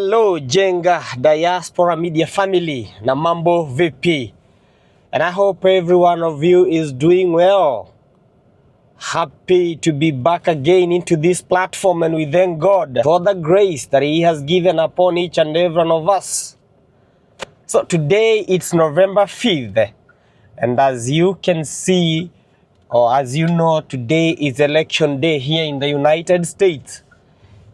Hello Jenga Diaspora Media Family, na mambo vipi? And I hope every one of you is doing well. Happy to be back again into this platform, and we thank God for the grace that He has given upon each and every one of us. So today it's November 5th, and as you can see, or as you know, today is election day here in the United States.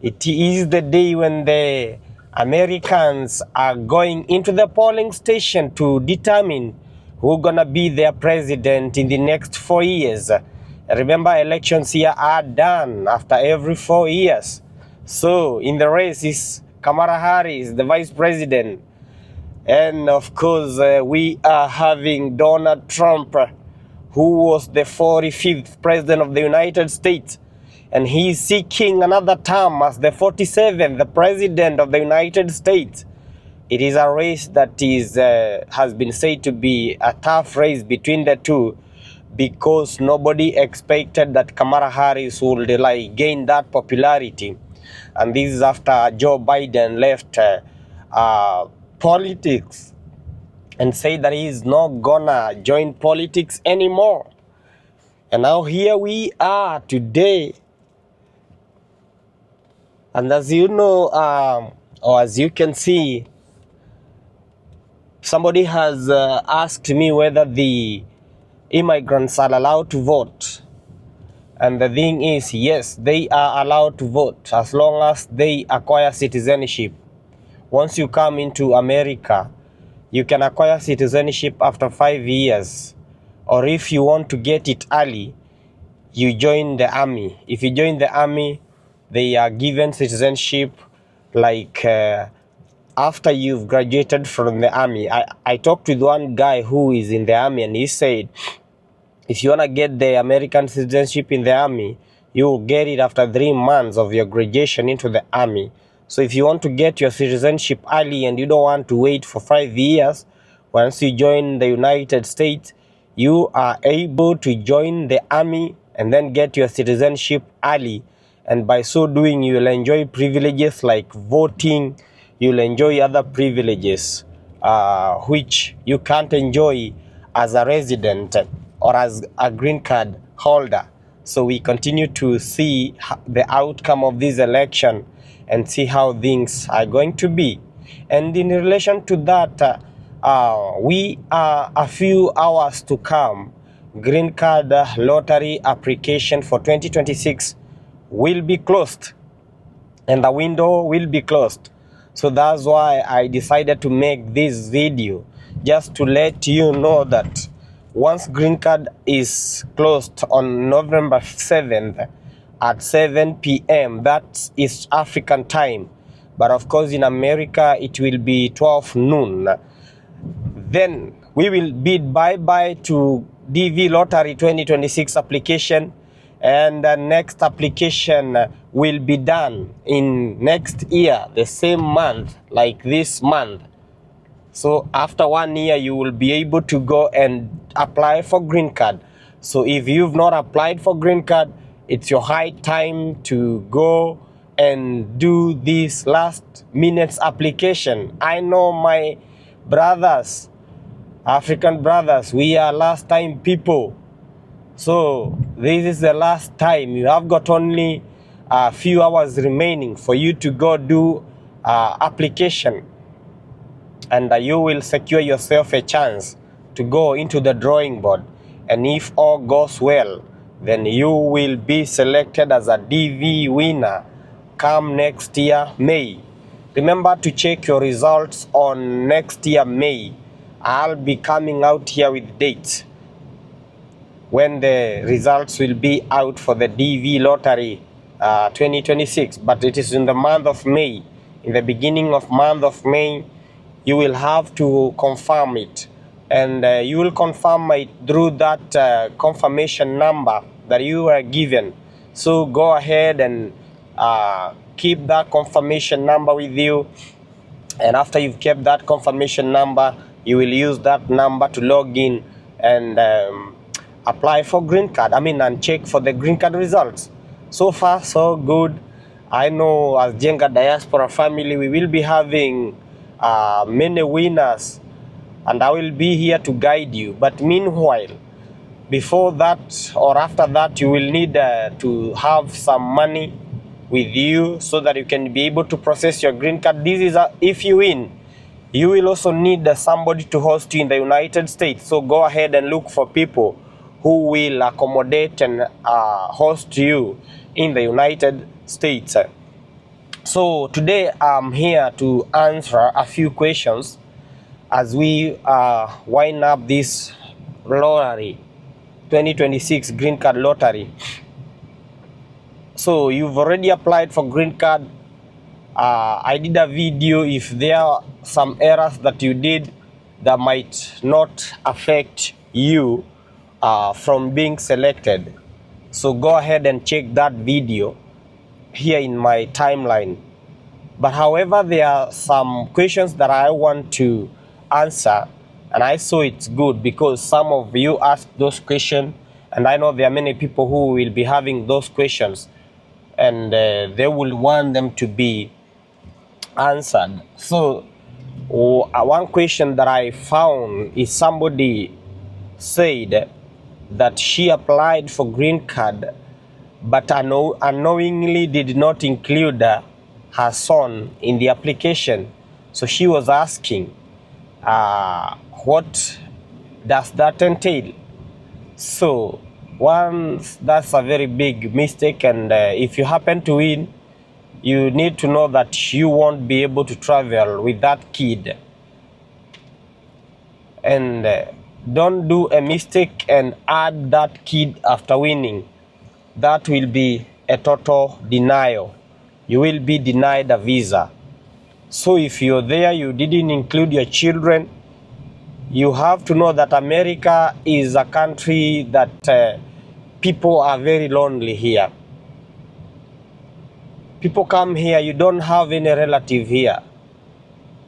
It is the day when the Americans are going into the polling station to determine who's gonna be their president in the next 4 years. Remember, elections here are done after every 4 years. So in the race is Kamala Harris, the vice president. And of course, we are having Donald Trump, who was the 45th president of the United States. And he is seeking another term as the 47th, the president of the United States. It is a race that has been said to be a tough race between the two, because nobody expected that Kamala Harris would gain that popularity. And this is after Joe Biden left politics and said that he is not gonna join politics anymore. And now here we are today. And as you know, or as you can see, somebody has asked me whether the immigrants are allowed to vote. And the thing is, yes, they are allowed to vote as long as they acquire citizenship. Once you come into America, you can acquire citizenship after 5 years. Or if you want to get it early, you join the army. If you join the army, they are given citizenship after you've graduated from the army. I talked with one guy who is in the army, and he said, if you want to get the American citizenship in the army, you will get it after 3 months of your graduation into the army. So if you want to get your citizenship early and you don't want to wait for 5 years, once you join the United States, you are able to join the army and then get your citizenship early. And by so doing, you will enjoy privileges like voting. You'll enjoy other privileges which you can't enjoy as a resident or as a green card holder. So we continue to see the outcome of this election and see how things are going to be. And in relation to that, we are a few hours to come. Green card lottery application for 2026 will be closed, and the window will be closed. So that's why I decided to make this video, just to let you know that once green card is closed on November 7th at 7 p.m. that is African time, but of course in America it will be 12 noon. Then we will bid bye-bye to DV Lottery 2026 application, and the next application will be done in next year, the same month, like this month. So after 1 year, you will be able to go and apply for green card. So if you've not applied for green card, it's your high time to go and do this last minute application. I know my brothers, African brothers, we are last time people. So this is the last time. You have got only a few hours remaining for you to go do application, and you will secure yourself a chance to go into the drawing board. And if all goes well, then you will be selected as a DV winner come next year, May. Remember to check your results on next year, May. I'll be coming out here with dates when the results will be out for the DV Lottery 2026, but it is in the month of May. In the beginning of month of May, you will have to confirm it, and you will confirm it through that confirmation number that you were given. So go ahead and keep that confirmation number with you, and after you've kept that confirmation number, you will use that number to log in and apply for green card, and check for the green card results. So far so good. I know as Jenga Diaspora family, we will be having many winners, and I will be here to guide you. But meanwhile, before that or after that, you will need to have some money with you so that you can be able to process your green card. This is if you win, you will also need somebody to host you in the United States. So go ahead and look for people who will accommodate and host you in the United States. So today I'm here to answer a few questions as we wind up this lottery, 2026 green card lottery. So you've already applied for green card. I did a video. If there are some errors that you did that might not affect you from being selected, so go ahead and check that video here in my timeline. But however, there are some questions that I want to answer, and I saw it's good because some of you asked those questions, and I know there are many people who will be having those questions, and they will want them to be answered. So one question that I found is somebody said that she applied for green card but unknowingly did not include her son in the application. So she was asking, what does that entail? So that's a very big mistake, and if you happen to win, you need to know that you won't be able to travel with that kid. And don't do a mistake and add that kid after winning. That will be a total denial. You will be denied a visa. So if you're there, you didn't include your children, you have to know that America is a country that people are very lonely here. People come here, you don't have any relative here.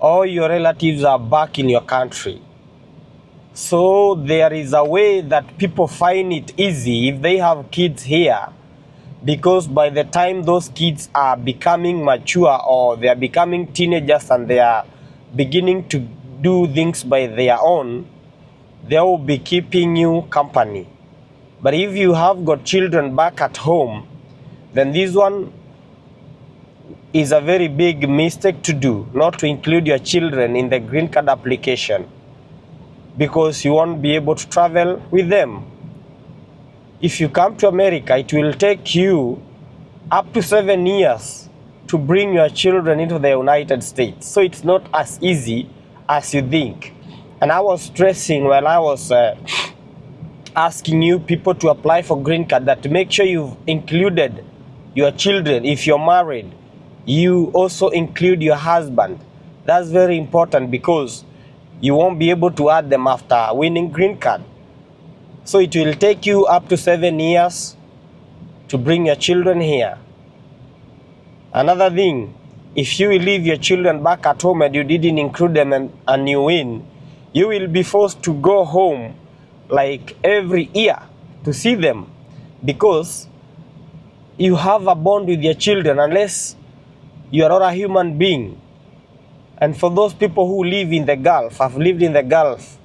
All your relatives are back in your country. So there is a way that people find it easy if they have kids here, because by the time those kids are becoming mature or they are becoming teenagers and they are beginning to do things by their own, they will be keeping you company. But if you have got children back at home, then this one is a very big mistake to do, not to include your children in the green card application, because you won't be able to travel with them. If you come to America, it will take you up to 7 years to bring your children into the United States. So it's not as easy as you think. And I was stressing while I was asking you people to apply for green card that to make sure you've included your children. If you're married, you also include your husband. That's very important because you won't be able to add them after winning green card. So it will take you up to 7 years to bring your children here. Another thing, if you leave your children back at home and you didn't include them and you win, you will be forced to go home like every year to see them, because you have a bond with your children unless you are not a human being. And for those people who live in the Gulf, I've lived in the Gulf,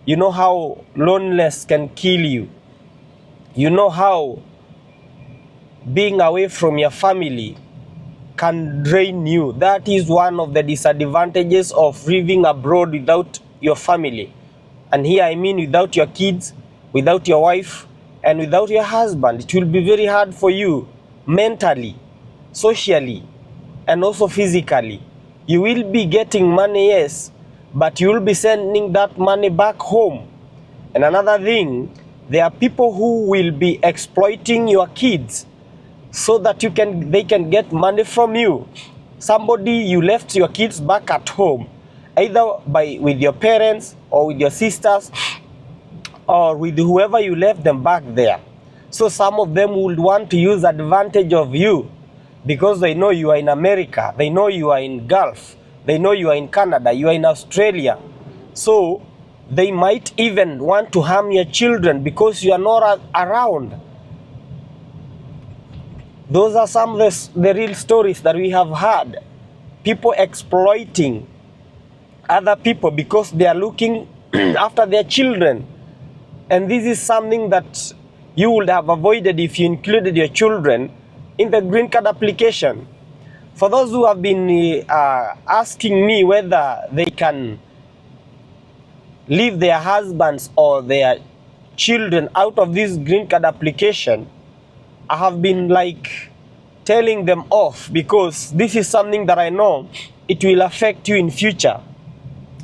you know how loneliness can kill you. You know how being away from your family can drain you. That is one of the disadvantages of living abroad without your family. And here I mean without your kids, without your wife, and without your husband. It will be very hard for you mentally, socially, and also physically. You will be getting money, yes, but you will be sending that money back home. And another thing, there are people who will be exploiting your kids so that they can get money from you. Somebody, you left your kids back at home, either with your parents or with your sisters or with whoever you left them back there. So some of them would want to use advantage of you because they know you are in America, they know you are in Gulf, they know you are in Canada, you are in Australia. So they might even want to harm your children because you are not around. Those are some of the real stories that we have heard. People exploiting other people because they are looking after their children. And this is something that you would have avoided if you included your children in the green card application. For those who have been asking me whether they can leave their husbands or their children out of this green card application, I have been like telling them off, because this is something that I know it will affect you in future.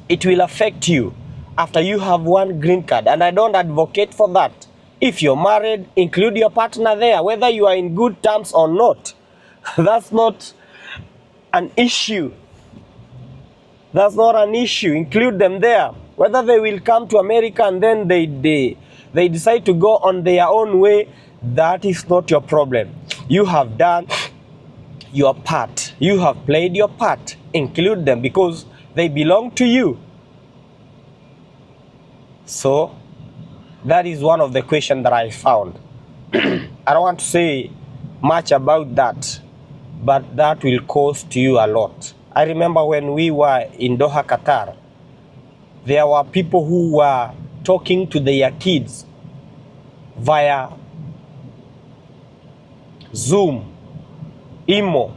It will affect you after you have one green card, and I don't advocate for that. If you're married, include your partner there, whether you are in good terms or not. That's not an issue. That's not an issue. Include them there. Whether they will come to America and then they decide to go on their own way, that is not your problem. You have done your part. You have played your part. Include them because they belong to you. So that is one of the questions that I found. I don't want to say much about that, but that will cost you a lot. I remember when we were in Doha, Qatar, there were people who were talking to their kids via Zoom, Imo,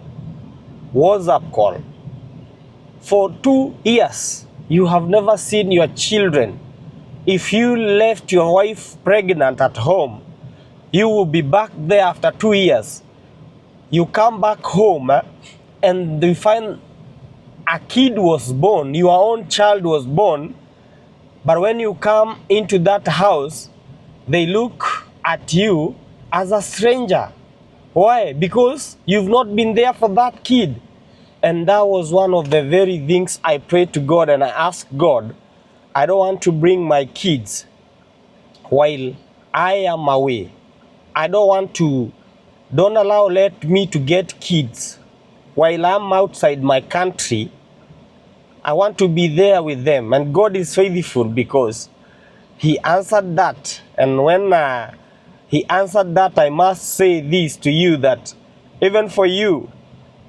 WhatsApp call. For 2 years, you have never seen your children. If you left your wife pregnant at home, you will be back there after 2 years. You come back home and you find a kid was born, your own child was born, but when you come into that house, they look at you as a stranger. Why? Because you've not been there for that kid. And that was one of the very things I prayed to God, and I asked God, I don't want to bring my kids while I am away. I don't let me to get kids while I'm outside my country. I want to be there with them. And God is faithful because He answered that. And when He answered that, I must say this to you, that even for you,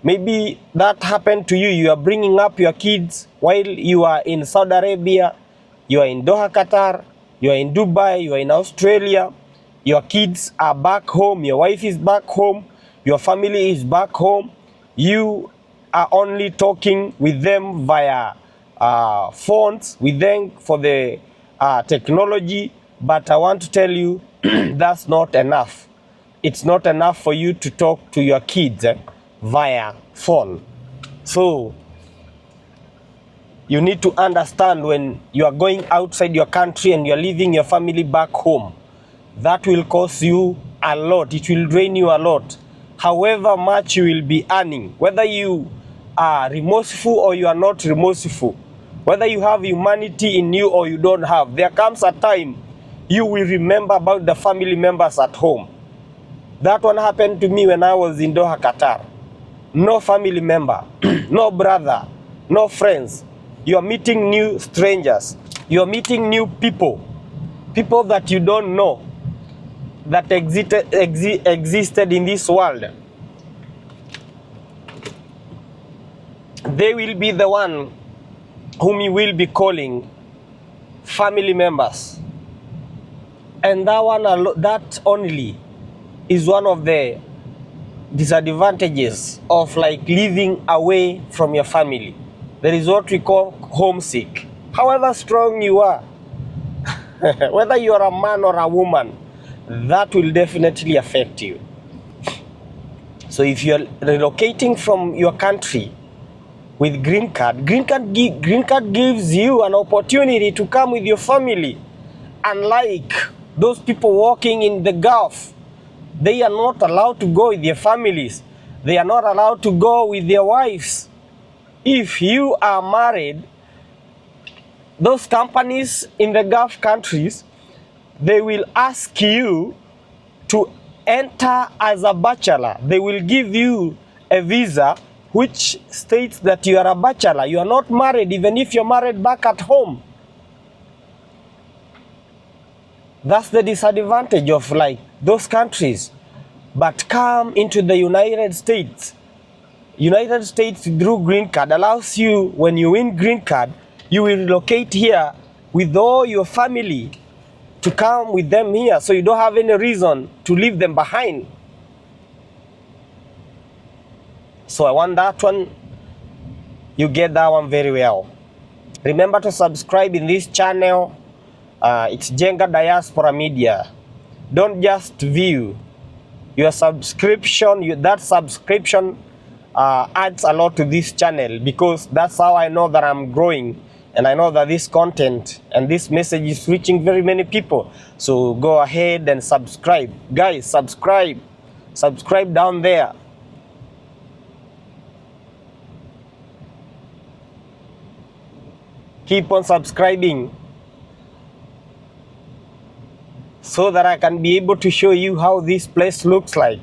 maybe that happened to you. You are bringing up your kids while you are in Saudi Arabia, you are in Doha, Qatar, you are in Dubai, you are in Australia. Your kids are back home, your wife is back home, your family is back home. You are only talking with them via phones, with them for the technology. But I want to tell you, that's not enough. It's not enough for you to talk to your kids via phone. So you need to understand, when you are going outside your country and you're leaving your family back home, that will cost you a lot. It will drain you a lot. However much you will be earning, whether you are remorseful or you are not remorseful, whether you have humanity in you or you don't have, there comes a time you will remember about the family members at home. That one happened to me when I was in Doha, Qatar. No family member, no brother, no friends. You are meeting new strangers. You are meeting new people. People that you don't know that existed in this world. They will be the one whom you will be calling family members. And that only is one of the disadvantages of like living away from your family. There is what we call homesick. However strong you are, whether you are a man or a woman, that will definitely affect you. So if you're relocating from your country with green card gives you an opportunity to come with your family. Unlike those people working in the Gulf, they are not allowed to go with their families. They are not allowed to go with their wives. If you are married, those companies in the Gulf countries, they will ask you to enter as a bachelor. They will give you a visa which states that you are a bachelor. You are not married, even if you're married back at home. That's the disadvantage of like those countries. but come into the United States. United States through green card allows you, when you win green card, you will relocate here with all your family to come with them here, so you don't have any reason to leave them behind. So I want that one, you get that one very well. Remember to subscribe in this channel. It's Jenga Diaspora Media. Don't just view. Your subscription, that subscription adds a lot to this channel, because that's how I know that I'm growing, and I know that this content and this message is reaching very many people. So go ahead and subscribe. Guys, subscribe. Subscribe down there. Keep on subscribing so that I can be able to show you how this place looks like.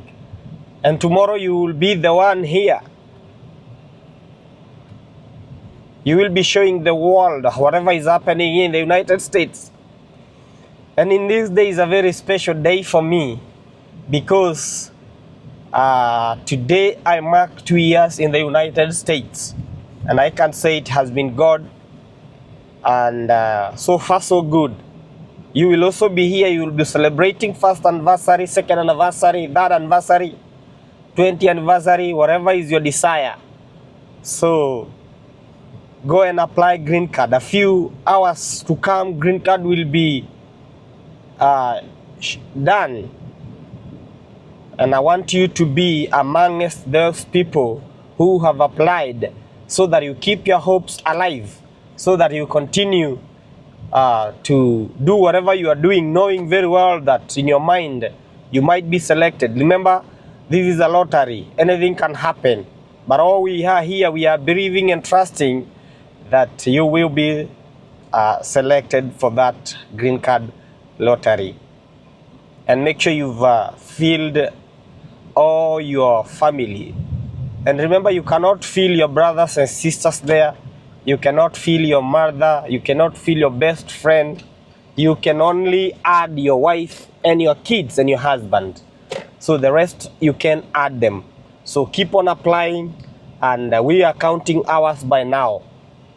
And tomorrow you will be the one here. You will be showing the world whatever is happening in the United States. And in this day is a very special day for me, because today I mark 2 years in the United States. And I can say it has been God. And so far so good. You will also be here. You will be celebrating first anniversary, second anniversary, third anniversary, 20th anniversary, whatever is your desire. So go and apply green card. A few hours to come, green card will be done. And I want you to be amongst those people who have applied, so that you keep your hopes alive, so that you continue to do whatever you are doing, knowing very well that in your mind you might be selected. Remember, this is a lottery. Anything can happen. But all we are here, we are believing and trusting that you will be selected for that green card lottery. And make sure you've filled all your family. And remember, you cannot fill your brothers and sisters there. You cannot fill your mother. You cannot fill your best friend. You can only add your wife and your kids and your husband. So the rest, you can add them. So keep on applying. And we are counting hours by now.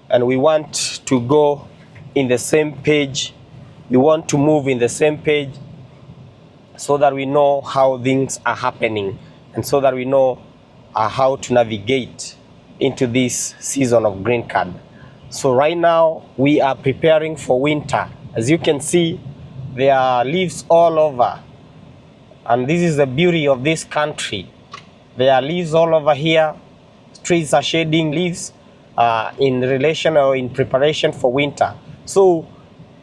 And we want to go in the same page. We want to move in the same page, so that we know how things are happening, and so that we know how to navigate into this season of green card. So right now we are preparing for winter. As you can see, there are leaves all over, and this is the beauty of this country. There are leaves all over here. Trees are shedding leaves in relation or in preparation for winter. So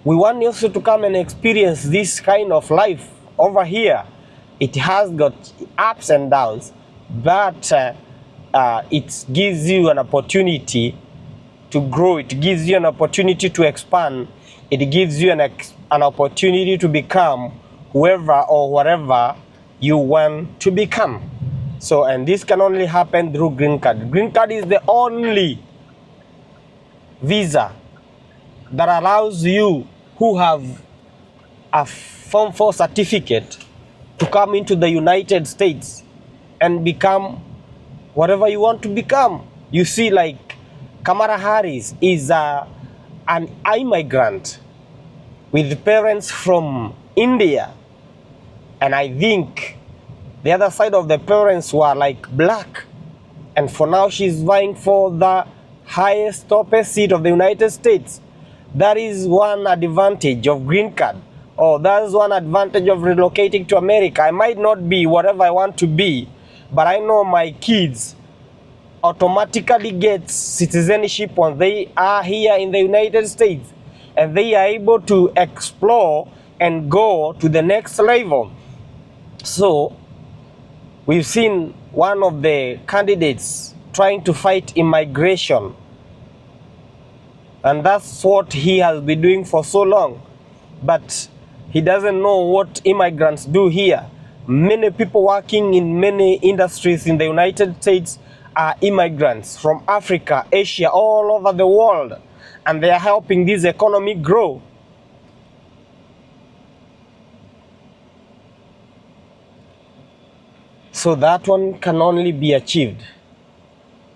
we want you also to come and experience this kind of life over here. It has got ups and downs, but it gives you an opportunity to grow. It gives you an opportunity to expand. It gives you an opportunity to become whoever or whatever you want to become. So, and this can only happen through green card. Green card is the only visa that allows you who have a Form 4 certificate to come into the United States and become whatever you want to become. You see, like Kamala Harris is an immigrant with parents from India, and I think the other side of the parents were like black, and for now she's vying for the highest toppest seat of the United States. That is one advantage of green card. Oh, that's one advantage of relocating to America. I might not be whatever I want to be, but I know my kids automatically get citizenship when they are here in the United States, and they are able to explore and go to the next level. So we've seen one of the candidates trying to fight immigration, and that's what he has been doing for so long. But he doesn't know what immigrants do here. Many people working in many industries in the United States are immigrants from Africa, Asia, all over the world, and they are helping this economy grow. So that one can only be achieved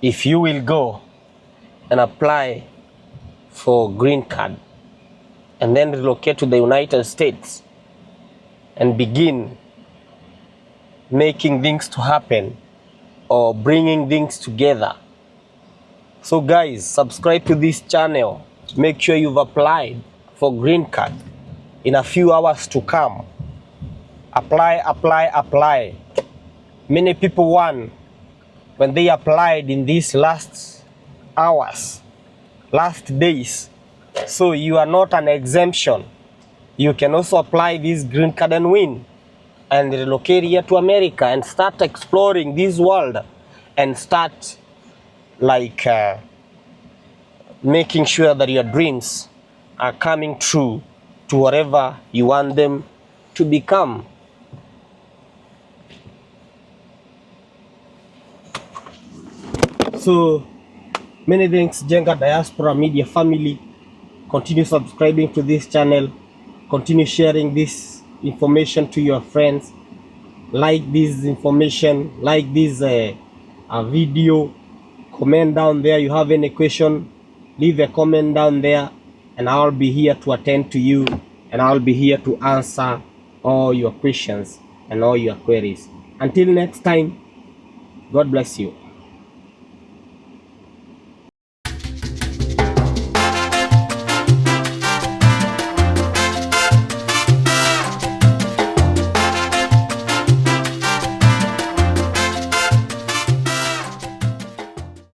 if you will go and apply for green card and then relocate to the United States and begin making things to happen or bringing things together. So guys, subscribe to this channel. Make sure you've applied for green card in a few hours to come. Apply, apply, apply. Many people won when they applied in these last hours, last days. So you are not an exemption. You can also apply this green card and win and relocate here to America and start exploring this world and start like making sure that your dreams are coming true to whatever you want them to become. So many thanks, Jenga Diaspora Media family. Continue subscribing to this channel. Continue sharing this information to your friends. Like this information, like this video. Comment down there. You have any question, leave a comment down there and I'll be here to attend to you, and I'll be here to answer all your questions and all your queries. Until next time, God bless you.